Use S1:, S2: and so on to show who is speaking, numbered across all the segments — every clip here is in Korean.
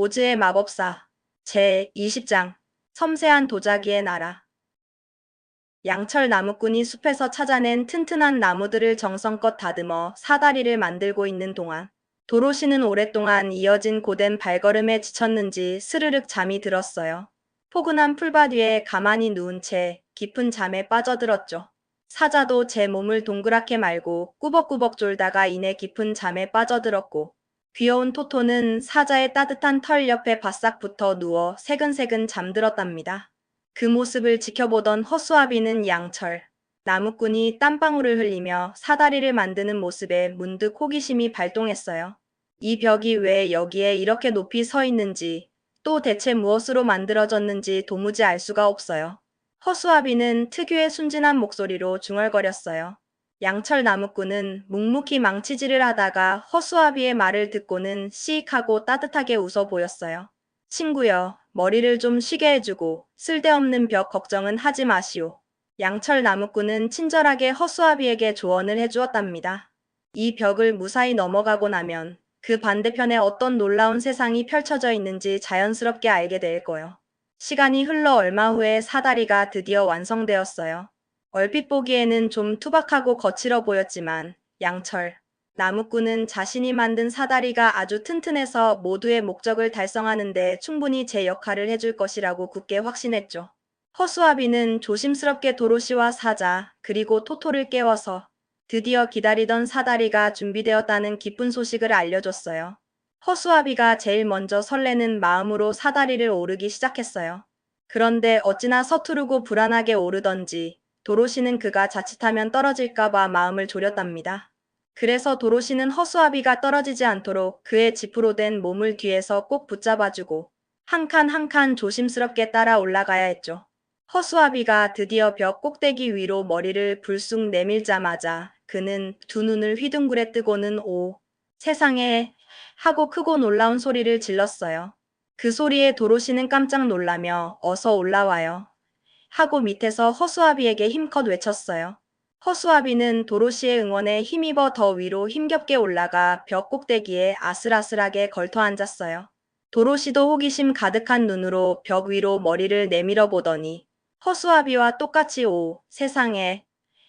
S1: 오즈의 마법사 제20장 섬세한 도자기의 나라. 양철 나무꾼이 숲에서 찾아낸 튼튼한 나무들을 정성껏 다듬어 사다리를 만들고 있는 동안 도로시는 오랫동안 이어진 고된 발걸음에 지쳤는지 스르륵 잠이 들었어요. 포근한 풀밭 위에 가만히 누운 채 깊은 잠에 빠져들었죠. 사자도 제 몸을 동그랗게 말고 꾸벅꾸벅 졸다가 이내 깊은 잠에 빠져들었고, 귀여운 토토는 사자의 따뜻한 털 옆에 바싹 붙어 누워 새근새근 잠들었답니다. 그 모습을 지켜보던 허수아비는 양철 나무꾼이 땀방울을 흘리며 사다리를 만드는 모습에 문득 호기심이 발동했어요. 이 벽이 왜 여기에 이렇게 높이 서 있는지, 또 대체 무엇으로 만들어졌는지 도무지 알 수가 없어요. 허수아비는 특유의 순진한 목소리로 중얼거렸어요. 양철 나무꾼은 묵묵히 망치질을 하다가 허수아비의 말을 듣고는 시익하고 따뜻하게 웃어 보였어요. 친구여, 머리를 좀 쉬게 해주고 쓸데없는 벽 걱정은 하지 마시오. 양철 나무꾼은 친절하게 허수아비에게 조언을 해주었답니다. 이 벽을 무사히 넘어가고 나면 그 반대편에 어떤 놀라운 세상이 펼쳐져 있는지 자연스럽게 알게 될 거요. 시간이 흘러 얼마 후에 사다리가 드디어 완성되었어요. 얼핏 보기에는 좀 투박하고 거칠어 보였지만 양철 나무꾼은 자신이 만든 사다리가 아주 튼튼해서 모두의 목적을 달성하는 데 충분히 제 역할을 해줄 것이라고 굳게 확신했죠. 허수아비는 조심스럽게 도로시와 사자 그리고 토토를 깨워서 드디어 기다리던 사다리가 준비되었다는 기쁜 소식을 알려줬어요. 허수아비가 제일 먼저 설레는 마음으로 사다리를 오르기 시작했어요. 그런데 어찌나 서투르고 불안하게 오르던지 도로시는 그가 자칫하면 떨어질까봐 마음을 졸였답니다. 그래서 도로시는 허수아비가 떨어지지 않도록 그의 지프로 된 몸을 뒤에서 꼭 붙잡아주고 한 칸 한 칸 조심스럽게 따라 올라가야 했죠. 허수아비가 드디어 벽 꼭대기 위로 머리를 불쑥 내밀자마자 그는 두 눈을 휘둥그레 뜨고는 오, 세상에 하고 크고 놀라운 소리를 질렀어요. 그 소리에 도로시는 깜짝 놀라며 어서 올라와요 하고 밑에서 허수아비에게 힘껏 외쳤어요. 허수아비는 도로시의 응원에 힘입어 더 위로 힘겹게 올라가 벽 꼭대기에 아슬아슬하게 걸터 앉았어요. 도로시도 호기심 가득한 눈으로 벽 위로 머리를 내밀어 보더니 허수아비와 똑같이 오, 세상에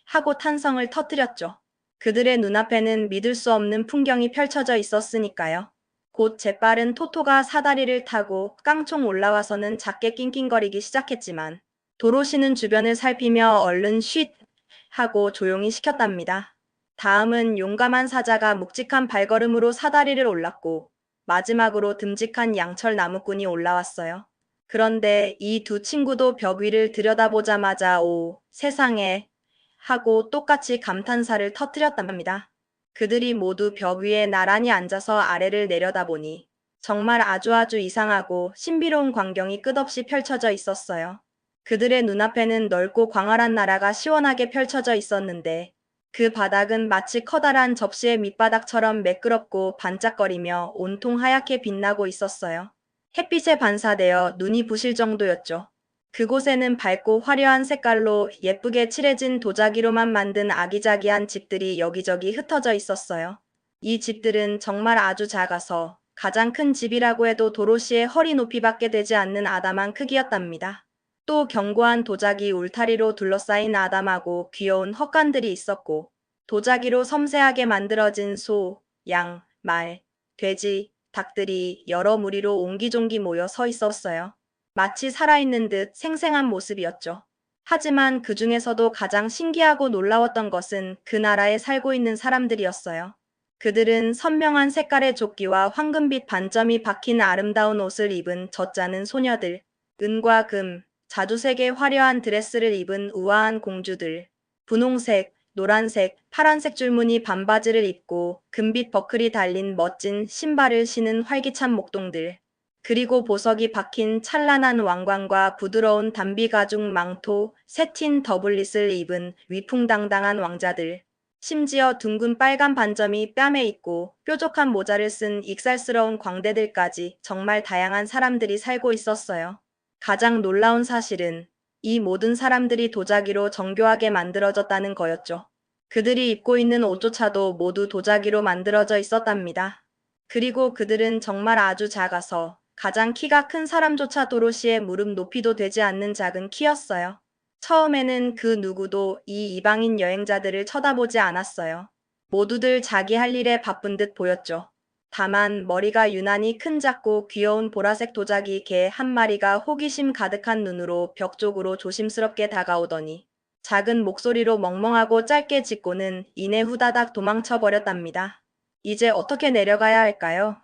S1: 하고 탄성을 터뜨렸죠. 그들의 눈앞에는 믿을 수 없는 풍경이 펼쳐져 있었으니까요. 곧 재빠른 토토가 사다리를 타고 깡총 올라와서는 작게 낑낑거리기 시작했지만 도로시는 주변을 살피며 얼른 쉿 하고 조용히 시켰답니다. 다음은 용감한 사자가 묵직한 발걸음으로 사다리를 올랐고 마지막으로 듬직한 양철 나무꾼이 올라왔어요. 그런데 이 두 친구도 벽 위를 들여다보자마자 오, 세상에 하고 똑같이 감탄사를 터뜨렸답니다. 그들이 모두 벽 위에 나란히 앉아서 아래를 내려다보니 정말 아주 이상하고 신비로운 광경이 끝없이 펼쳐져 있었어요. 그들의 눈앞에는 넓고 광활한 나라가 시원하게 펼쳐져 있었는데 그 바닥은 마치 커다란 접시의 밑바닥처럼 매끄럽고 반짝거리며 온통 하얗게 빛나고 있었어요. 햇빛에 반사되어 눈이 부실 정도였죠. 그곳에는 밝고 화려한 색깔로 예쁘게 칠해진 도자기로만 만든 아기자기한 집들이 여기저기 흩어져 있었어요. 이 집들은 정말 아주 작아서 가장 큰 집이라고 해도 도로시의 허리 높이밖에 되지 않는 아담한 크기였답니다. 또 견고한 도자기 울타리로 둘러싸인 아담하고 귀여운 헛간들이 있었고 도자기로 섬세하게 만들어진 소, 양, 말, 돼지, 닭들이 여러 무리로 옹기종기 모여 서 있었어요. 마치 살아있는 듯 생생한 모습이었죠. 하지만 그 중에서도 가장 신기하고 놀라웠던 것은 그 나라에 살고 있는 사람들이었어요. 그들은 선명한 색깔의 조끼와 황금빛 반점이 박힌 아름다운 옷을 입은 젖자는 소녀들, 은과 금, 자주색의 화려한 드레스를 입은 우아한 공주들, 분홍색, 노란색, 파란색 줄무늬 반바지를 입고 금빛 버클이 달린 멋진 신발을 신은 활기찬 목동들, 그리고 보석이 박힌 찬란한 왕관과 부드러운 단비 가죽 망토, 새틴 더블릿을 입은 위풍당당한 왕자들, 심지어 둥근 빨간 반점이 뺨에 있고 뾰족한 모자를 쓴 익살스러운 광대들까지 정말 다양한 사람들이 살고 있었어요. 가장 놀라운 사실은 이 모든 사람들이 도자기로 정교하게 만들어졌다는 거였죠. 그들이 입고 있는 옷조차도 모두 도자기로 만들어져 있었답니다. 그리고 그들은 정말 아주 작아서 가장 키가 큰 사람조차 도로시의 무릎 높이도 되지 않는 작은 키였어요. 처음에는 그 누구도 이 이방인 여행자들을 쳐다보지 않았어요. 모두들 자기 할 일에 바쁜 듯 보였죠. 다만 머리가 유난히 큰 작고 귀여운 보라색 도자기 개 한 마리가 호기심 가득한 눈으로 벽 쪽으로 조심스럽게 다가오더니 작은 목소리로 멍멍하고 짧게 짖고는 이내 후다닥 도망쳐 버렸답니다. 이제 어떻게 내려가야 할까요?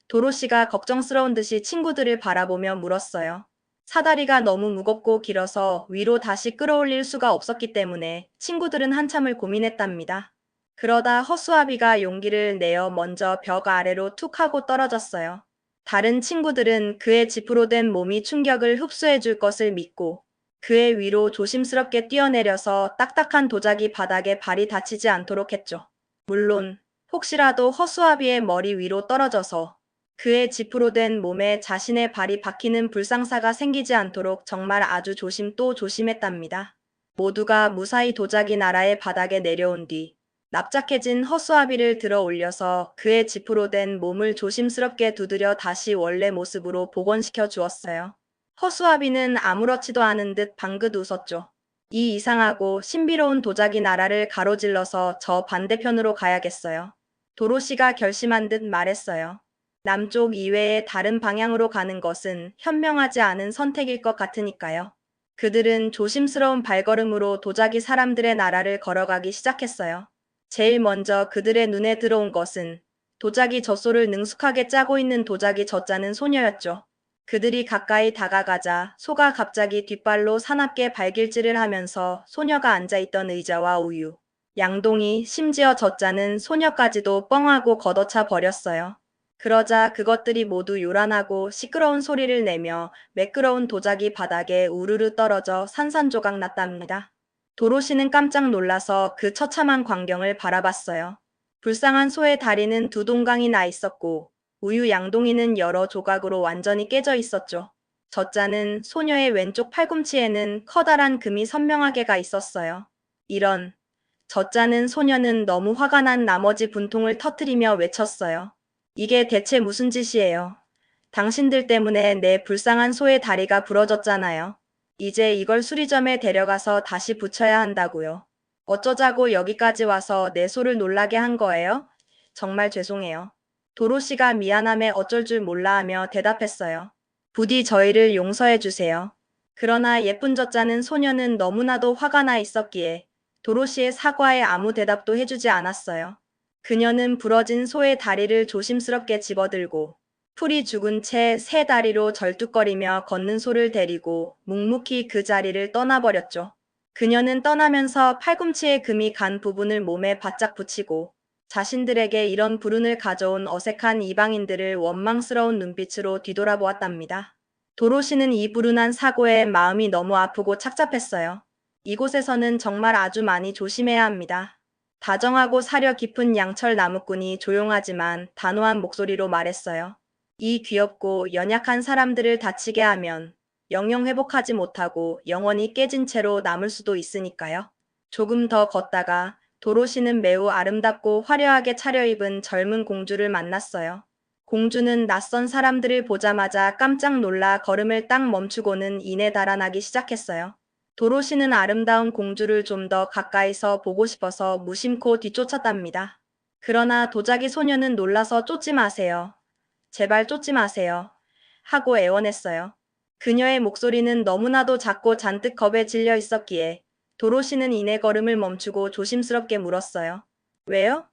S1: 도로시가 걱정스러운 듯이 친구들을 바라보며 물었어요. 사다리가 너무 무겁고 길어서 위로 다시 끌어올릴 수가 없었기 때문에 친구들은 한참을 고민했답니다. 그러다 허수아비가 용기를 내어 먼저 벽 아래로 툭 하고 떨어졌어요. 다른 친구들은 그의 지프로 된 몸이 충격을 흡수해 줄 것을 믿고 그의 위로 조심스럽게 뛰어내려서 딱딱한 도자기 바닥에 발이 다치지 않도록 했죠. 물론 혹시라도 허수아비의 머리 위로 떨어져서 그의 지프로 된 몸에 자신의 발이 박히는 불상사가 생기지 않도록 정말 아주 조심 또 조심했답니다. 모두가 무사히 도자기 나라의 바닥에 내려온 뒤 납작해진 허수아비를 들어 올려서 그의 지프로 된 몸을 조심스럽게 두드려 다시 원래 모습으로 복원시켜 주었어요. 허수아비는 아무렇지도 않은 듯 방긋 웃었죠. 이 이상하고 신비로운 도자기 나라를 가로질러서 저 반대편으로 가야겠어요. 도로시가 결심한 듯 말했어요. 남쪽 이외의 다른 방향으로 가는 것은 현명하지 않은 선택일 것 같으니까요. 그들은 조심스러운 발걸음으로 도자기 사람들의 나라를 걸어가기 시작했어요. 제일 먼저 그들의 눈에 들어온 것은 도자기 젖소를 능숙하게 짜고 있는 도자기 젖짜는 소녀였죠. 그들이 가까이 다가가자 소가 갑자기 뒷발로 사납게 발길질을 하면서 소녀가 앉아있던 의자와 우유, 양동이, 심지어 젖짜는 소녀까지도 뻥하고 걷어차 버렸어요. 그러자 그것들이 모두 요란하고 시끄러운 소리를 내며 매끄러운 도자기 바닥에 우르르 떨어져 산산조각 났답니다. 도로시는 깜짝 놀라서 그 처참한 광경을 바라봤어요. 불쌍한 소의 다리는 두 동강이 나 있었고 우유 양동이는 여러 조각으로 완전히 깨져 있었죠. 젖자는 소녀의 왼쪽 팔꿈치에는 커다란 금이 선명하게 가 있었어요. 이런, 젖자는 소녀는 너무 화가 난 나머지 분통을 터뜨리며 외쳤어요. 이게 대체 무슨 짓이에요? 당신들 때문에 내 불쌍한 소의 다리가 부러졌잖아요. 이제 이걸 수리점에 데려가서 다시 붙여야 한다고요. 어쩌자고 여기까지 와서 내 소를 놀라게 한 거예요? 정말 죄송해요. 도로시가 미안함에 어쩔 줄 몰라 하며 대답했어요. 부디 저희를 용서해 주세요. 그러나 예쁜 젖자는 소녀는 너무나도 화가 나 있었기에 도로시의 사과에 아무 대답도 해주지 않았어요. 그녀는 부러진 소의 다리를 조심스럽게 집어들고 풀이 죽은 채 새 다리로 절뚝거리며 걷는 소를 데리고 묵묵히 그 자리를 떠나버렸죠. 그녀는 떠나면서 팔꿈치에 금이 간 부분을 몸에 바짝 붙이고 자신들에게 이런 불운을 가져온 어색한 이방인들을 원망스러운 눈빛으로 뒤돌아보았답니다. 도로시는 이 불운한 사고에 마음이 너무 아프고 착잡했어요. 이곳에서는 정말 아주 많이 조심해야 합니다. 다정하고 사려 깊은 양철 나무꾼이 조용하지만 단호한 목소리로 말했어요. 이 귀엽고 연약한 사람들을 다치게 하면 영영 회복하지 못하고 영원히 깨진 채로 남을 수도 있으니까요. 조금 더 걷다가 도로시는 매우 아름답고 화려하게 차려입은 젊은 공주를 만났어요. 공주는 낯선 사람들을 보자마자 깜짝 놀라 걸음을 딱 멈추고는 이내 달아나기 시작했어요. 도로시는 아름다운 공주를 좀 더 가까이서 보고 싶어서 무심코 뒤쫓았답니다. 그러나 도자기 소녀는 놀라서 쫓지 마세요. 제발 쫓지 마세요. 하고 애원했어요. 그녀의 목소리는 너무나도 작고 잔뜩 겁에 질려 있었기에 도로시는 이내 걸음을 멈추고 조심스럽게 물었어요. 왜요?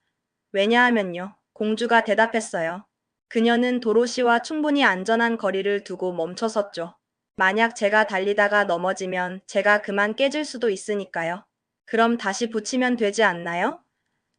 S1: 왜냐하면요. 공주가 대답했어요. 그녀는 도로시와 충분히 안전한 거리를 두고 멈춰섰죠. 만약 제가 달리다가 넘어지면 제가 그만 깨질 수도 있으니까요. 그럼 다시 붙이면 되지 않나요?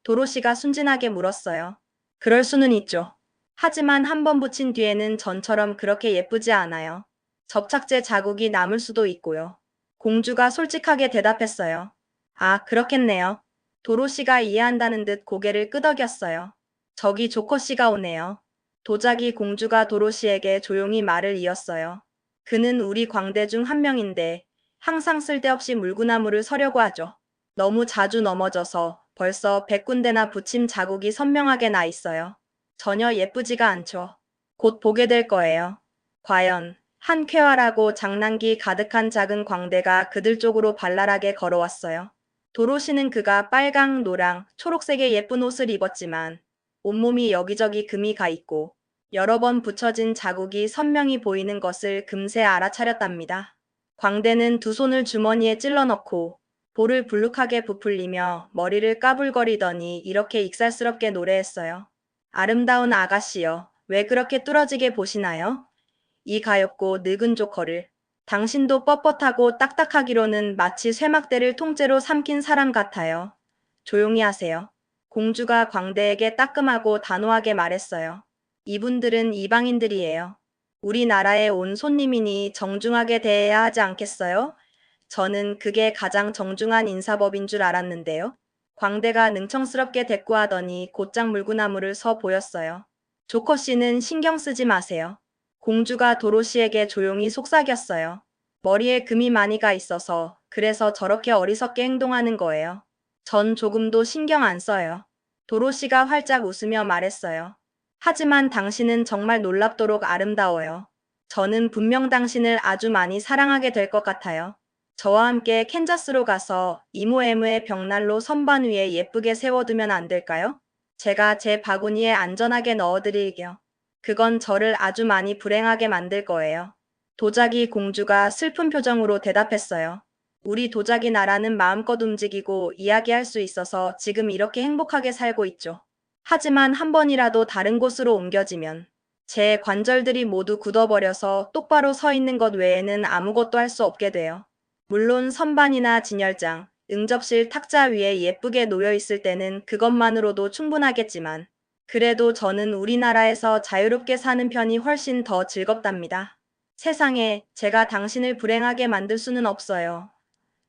S1: 도로시가 순진하게 물었어요. 그럴 수는 있죠. 하지만 한 번 붙인 뒤에는 전처럼 그렇게 예쁘지 않아요. 접착제 자국이 남을 수도 있고요. 공주가 솔직하게 대답했어요. 아, 그렇겠네요. 도로시가 이해한다는 듯 고개를 끄덕였어요. 저기 조커씨가 오네요. 도자기 공주가 도로시에게 조용히 말을 이었어요. 그는 우리 광대 중 한 명인데 항상 쓸데없이 물구나무를 서려고 하죠. 너무 자주 넘어져서 벌써 100군데나 붙임 자국이 선명하게 나 있어요. 전혀 예쁘지가 않죠. 곧 보게 될 거예요. 과연 한 쾌활하고 장난기 가득한 작은 광대가 그들 쪽으로 발랄하게 걸어왔어요. 도로시는 그가 빨강, 노랑, 초록색의 예쁜 옷을 입었지만 온몸이 여기저기 금이 가 있고 여러 번 붙여진 자국이 선명히 보이는 것을 금세 알아차렸답니다. 광대는 두 손을 주머니에 찔러 넣고 볼을 불룩하게 부풀리며 머리를 까불거리더니 이렇게 익살스럽게 노래했어요. 아름다운 아가씨여, 왜 그렇게 뚫어지게 보시나요? 이 가엾고 늙은 조커를. 당신도 뻣뻣하고 딱딱하기로는 마치 쇠막대를 통째로 삼킨 사람 같아요. 조용히 하세요. 공주가 광대에게 따끔하고 단호하게 말했어요. 이분들은 이방인들이에요. 우리나라에 온 손님이니 정중하게 대해야 하지 않겠어요? 저는 그게 가장 정중한 인사법인 줄 알았는데요. 광대가 능청스럽게 대꾸하더니 곧장 물구나무를 서 보였어요. 조커 씨는 신경 쓰지 마세요. 공주가 도로시에게 조용히 속삭였어요. 머리에 금이 많이 가 있어서 그래서 저렇게 어리석게 행동하는 거예요. 전 조금도 신경 안 써요. 도로시가 활짝 웃으며 말했어요. 하지만 당신은 정말 놀랍도록 아름다워요. 저는 분명 당신을 아주 많이 사랑하게 될 것 같아요. 저와 함께 캔자스로 가서 이모에무의 벽난로 선반 위에 예쁘게 세워두면 안 될까요? 제가 제 바구니에 안전하게 넣어드릴게요. 그건 저를 아주 많이 불행하게 만들 거예요. 도자기 공주가 슬픈 표정으로 대답했어요. 우리 도자기 나라는 마음껏 움직이고 이야기할 수 있어서 지금 이렇게 행복하게 살고 있죠. 하지만 한 번이라도 다른 곳으로 옮겨지면 제 관절들이 모두 굳어버려서 똑바로 서 있는 것 외에는 아무것도 할 수 없게 돼요. 물론 선반이나 진열장, 응접실 탁자 위에 예쁘게 놓여 있을 때는 그것만으로도 충분하겠지만 그래도 저는 우리나라에서 자유롭게 사는 편이 훨씬 더 즐겁답니다. 세상에 제가 당신을 불행하게 만들 수는 없어요.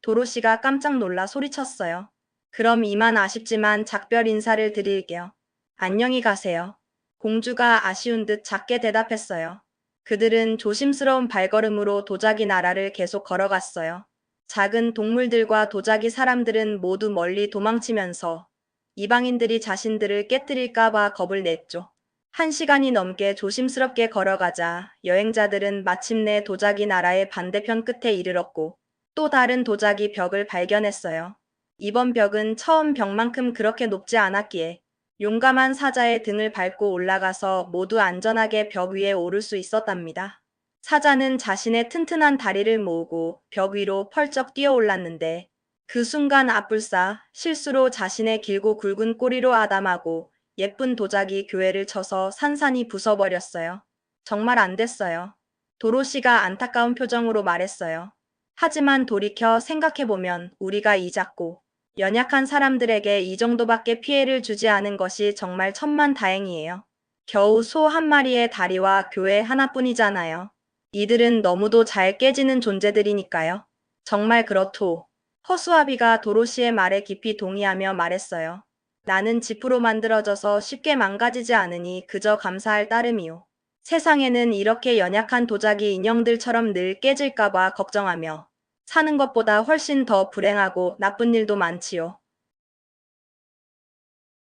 S1: 도로시가 깜짝 놀라 소리쳤어요. 그럼 이만 아쉽지만 작별 인사를 드릴게요. 안녕히 가세요. 공주가 아쉬운 듯 작게 대답했어요. 그들은 조심스러운 발걸음으로 도자기 나라를 계속 걸어갔어요. 작은 동물들과 도자기 사람들은 모두 멀리 도망치면서 이방인들이 자신들을 깨뜨릴까봐 겁을 냈죠. 1시간이 넘게 조심스럽게 걸어가자 여행자들은 마침내 도자기 나라의 반대편 끝에 이르렀고 또 다른 도자기 벽을 발견했어요. 이번 벽은 처음 벽만큼 그렇게 높지 않았기에 용감한 사자의 등을 밟고 올라가서 모두 안전하게 벽 위에 오를 수 있었답니다. 사자는 자신의 튼튼한 다리를 모으고 벽 위로 펄쩍 뛰어 올랐는데 그 순간 아뿔싸 실수로 자신의 길고 굵은 꼬리로 아담하고 예쁜 도자기 교회를 쳐서 산산이 부숴버렸어요. 정말 안 됐어요. 도로시가 안타까운 표정으로 말했어요. 하지만 돌이켜 생각해보면 우리가 이 작고 연약한 사람들에게 이 정도밖에 피해를 주지 않은 것이 정말 천만다행이에요. 겨우 소 한 마리의 다리와 교회 하나뿐이잖아요. 이들은 너무도 잘 깨지는 존재들이니까요. 정말 그렇소. 허수아비가 도로시의 말에 깊이 동의하며 말했어요. 나는 지프로 만들어져서 쉽게 망가지지 않으니 그저 감사할 따름이요. 세상에는 이렇게 연약한 도자기 인형들처럼 늘 깨질까봐 걱정하며 사는 것보다 훨씬 더 불행하고 나쁜 일도 많지요.